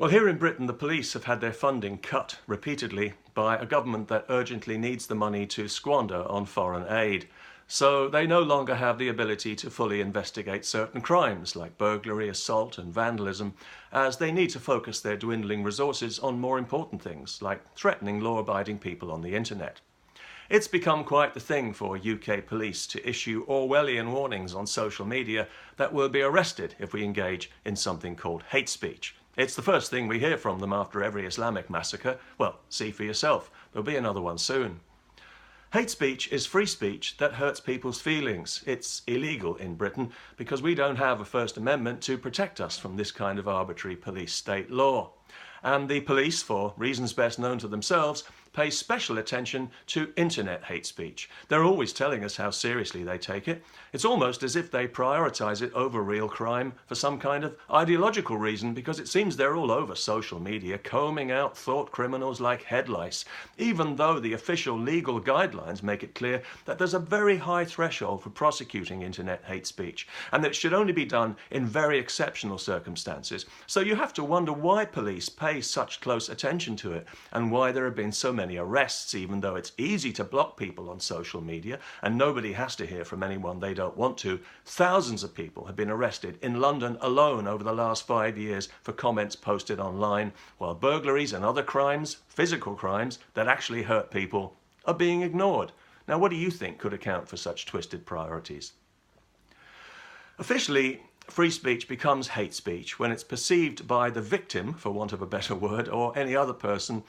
Well, here in Britain, the police have had their funding cut repeatedly by a government that urgently needs the money to squander on foreign aid. So they no longer have the ability to fully investigate certain crimes like burglary, assault and vandalism, as they need to focus their dwindling resources on more important things like threatening law-abiding people on the internet. It's become quite the thing for UK police to issue Orwellian warnings on social media that we'll be arrested if we engage in something called hate speech. It's the first thing we hear from them after every Islamic massacre. Well, see for yourself. There'll be another one soon. Hate speech is free speech that hurts people's feelings. It's illegal in Britain because we don't have a First Amendment to protect us from this kind of arbitrary police state law. And the police, for reasons best known to themselves, pay special attention to internet hate speech. They're always telling us how seriously they take it. It's almost as if they prioritise it over real crime for some kind of ideological reason, because it seems they're all over social media, combing out thought criminals like head lice, even though the official legal guidelines make it clear that there's a very high threshold for prosecuting internet hate speech, and that it should only be done in very exceptional circumstances. So you have to wonder why police pay such close attention to it, and why there have been so many arrests, even though it's easy to block people on social media and nobody has to hear from anyone they don't want to. Thousands of people have been arrested in London alone over the last 5 years for comments posted online, while burglaries and other crimes, physical crimes that actually hurt people, are being ignored. Now, what do you think could account for such twisted priorities? Officially, free speech becomes hate speech when it's perceived by the victim, for want of a better word, or any other person,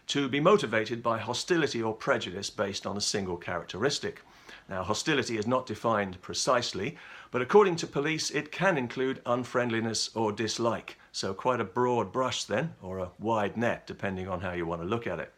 to be motivated by hostility or prejudice based on a single characteristic. Now, hostility is not defined precisely, but according to police, it can include unfriendliness or dislike. So quite a broad brush then, or a wide net, depending on how you want to look at it.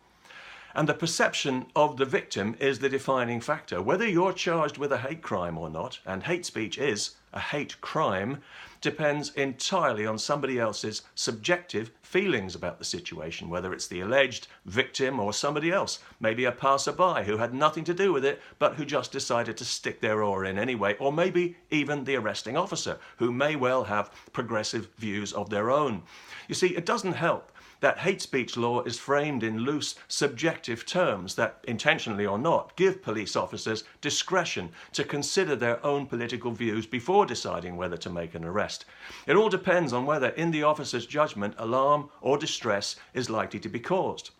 And the perception of the victim is the defining factor. Whether you're charged with a hate crime or not, and hate speech is a hate crime, depends entirely on somebody else's subjective feelings about the situation, whether it's the alleged victim or somebody else, maybe a passerby who had nothing to do with it, but who just decided to stick their oar in anyway, or maybe even the arresting officer, who may well have progressive views of their own. You see, it doesn't help that hate speech law is framed in loose, subjective terms that, intentionally or not, give police officers discretion to consider their own political views before deciding whether to make an arrest. It all depends on whether, in the officer's judgment, alarm or distress is likely to be caused.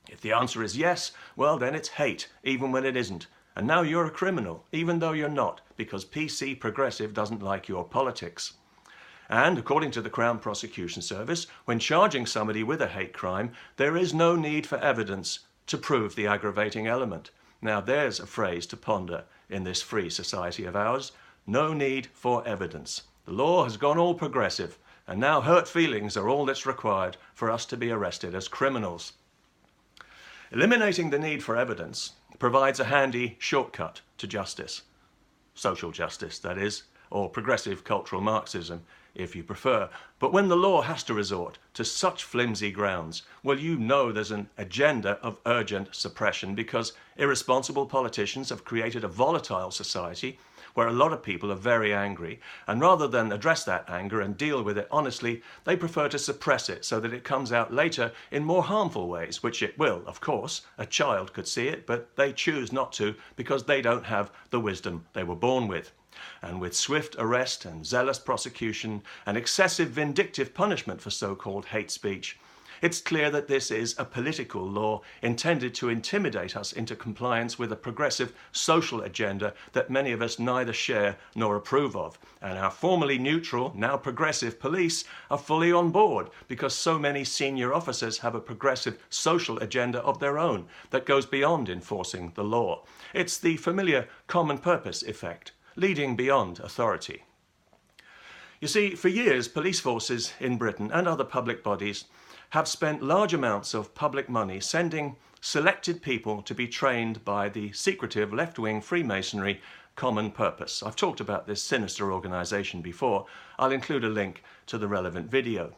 If the answer is yes, well then it's hate, even when it isn't. And now you're a criminal, even though you're not, because PC Progressive doesn't like your politics. And according to the Crown Prosecution Service, when charging somebody with a hate crime, there is no need for evidence to prove the aggravating element. Now there's a phrase to ponder in this free society of ours. No need for evidence. The law has gone all progressive, and now hurt feelings are all that's required for us to be arrested as criminals. Eliminating the need for evidence provides a handy shortcut to justice. Social justice, that is, or progressive cultural Marxism, if you prefer. But when the law has to resort to such flimsy grounds, well, you know there's an agenda of urgent suppression, because irresponsible politicians have created a volatile society where a lot of people are very angry, and rather than address that anger and deal with it honestly, they prefer to suppress it so that it comes out later in more harmful ways, which it will, of course. A child could see it, but they choose not to because they don't have the wisdom they were born with. And with swift arrest and zealous prosecution and excessive vindictive punishment for so-called hate speech, it's clear that this is a political law intended to intimidate us into compliance with a progressive social agenda that many of us neither share nor approve of. And our formerly neutral, now progressive police are fully on board because so many senior officers have a progressive social agenda of their own that goes beyond enforcing the law. It's the familiar common purpose effect, leading beyond authority. You see, for years, police forces in Britain and other public bodies have spent large amounts of public money sending selected people to be trained by the secretive left-wing Freemasonry Common Purpose. I've talked about this sinister organisation before. I'll include a link to the relevant video.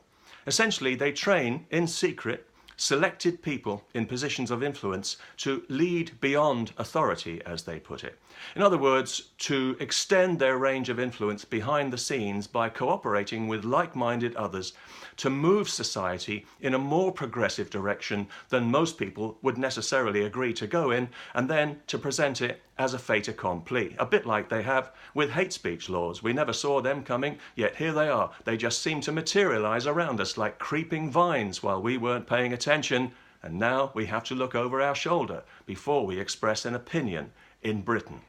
Essentially, they train in secret selected people in positions of influence to lead beyond authority, as they put it. In other words, to extend their range of influence behind the scenes by cooperating with like-minded others to move society in a more progressive direction than most people would necessarily agree to go in, and then to present it as a fait accompli, a bit like they have with hate speech laws. We never saw them coming, yet here they are. They just seem to materialize around us like creeping vines while we weren't paying attention, and now we have to look over our shoulder before we express an opinion in Britain.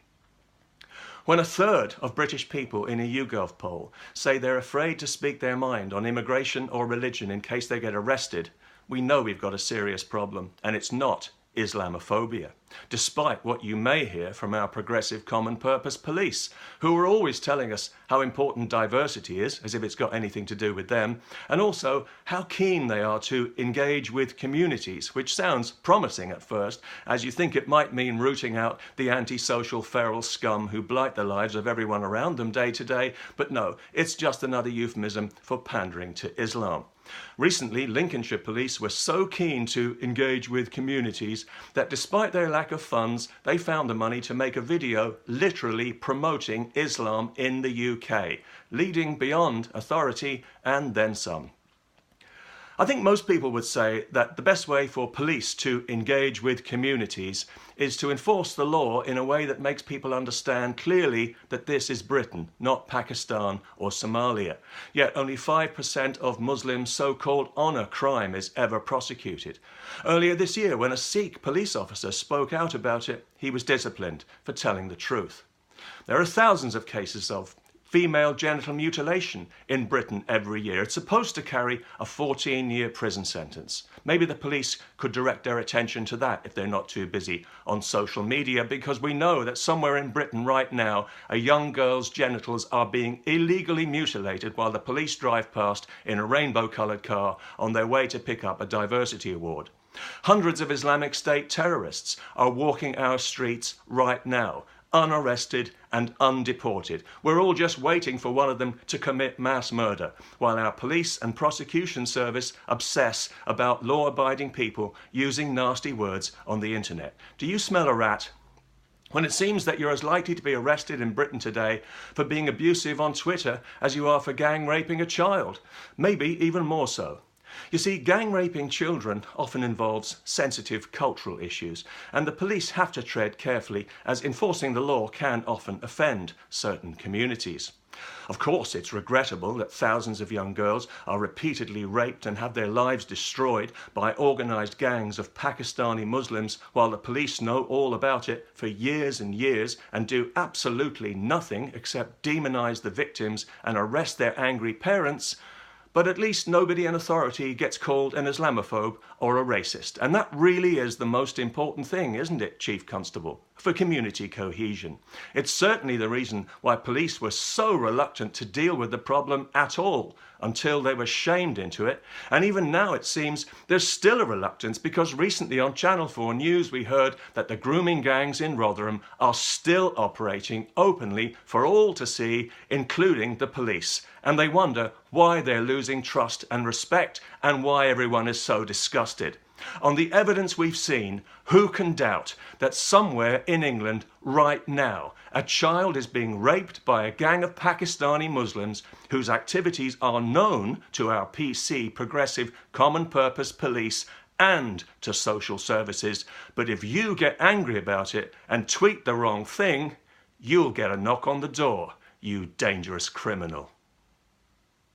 When a third of British people in a YouGov poll say they're afraid to speak their mind on immigration or religion in case they get arrested, we know we've got a serious problem, and it's not Islamophobia, despite what you may hear from our progressive common purpose police, who are always telling us how important diversity is, as if it's got anything to do with them, and also how keen they are to engage with communities, which sounds promising at first, as you think it might mean rooting out the antisocial feral scum who blight the lives of everyone around them day to day, but no, it's just another euphemism for pandering to Islam. Recently, Lincolnshire police were so keen to engage with communities that despite their lack of funds, they found the money to make a video literally promoting Islam in the UK, leading beyond authority and then some. I think most people would say that the best way for police to engage with communities is to enforce the law in a way that makes people understand clearly that this is Britain, not Pakistan or Somalia. Yet only 5% of Muslim so-called honour crime is ever prosecuted. Earlier this year, when a Sikh police officer spoke out about it, he was disciplined for telling the truth. There are thousands of cases of female genital mutilation in Britain every year. It's supposed to carry a 14-year prison sentence. Maybe the police could direct their attention to that if they're not too busy on social media, because we know that somewhere in Britain right now, a young girl's genitals are being illegally mutilated while the police drive past in a rainbow-coloured car on their way to pick up a diversity award. Hundreds of Islamic State terrorists are walking our streets right now, unarrested and undeported. We're all just waiting for one of them to commit mass murder, while our police and prosecution service obsess about law-abiding people using nasty words on the internet. Do you smell a rat? When it seems that you're as likely to be arrested in Britain today for being abusive on Twitter as you are for gang raping a child, maybe even more so. You see, gang raping children often involves sensitive cultural issues, and the police have to tread carefully, as enforcing the law can often offend certain communities. Of course, it's regrettable that thousands of young girls are repeatedly raped and have their lives destroyed by organised gangs of Pakistani Muslims, while the police know all about it for years and years and do absolutely nothing except demonise the victims and arrest their angry parents. But at least nobody in authority gets called an Islamophobe or a racist. And that really is the most important thing, isn't it, Chief Constable, for community cohesion? It's certainly the reason why police were so reluctant to deal with the problem at all until they were shamed into it. And even now, it seems, there's still a reluctance, because recently on Channel 4 News we heard that the grooming gangs in Rotherham are still operating openly for all to see, including the police. And they wonder why they're losing trust and respect and why everyone is so disgusted. On the evidence we've seen, who can doubt that somewhere in England right now a child is being raped by a gang of Pakistani Muslims whose activities are known to our PC, progressive, common purpose police and to social services. But if you get angry about it and tweet the wrong thing, you'll get a knock on the door, you dangerous criminal.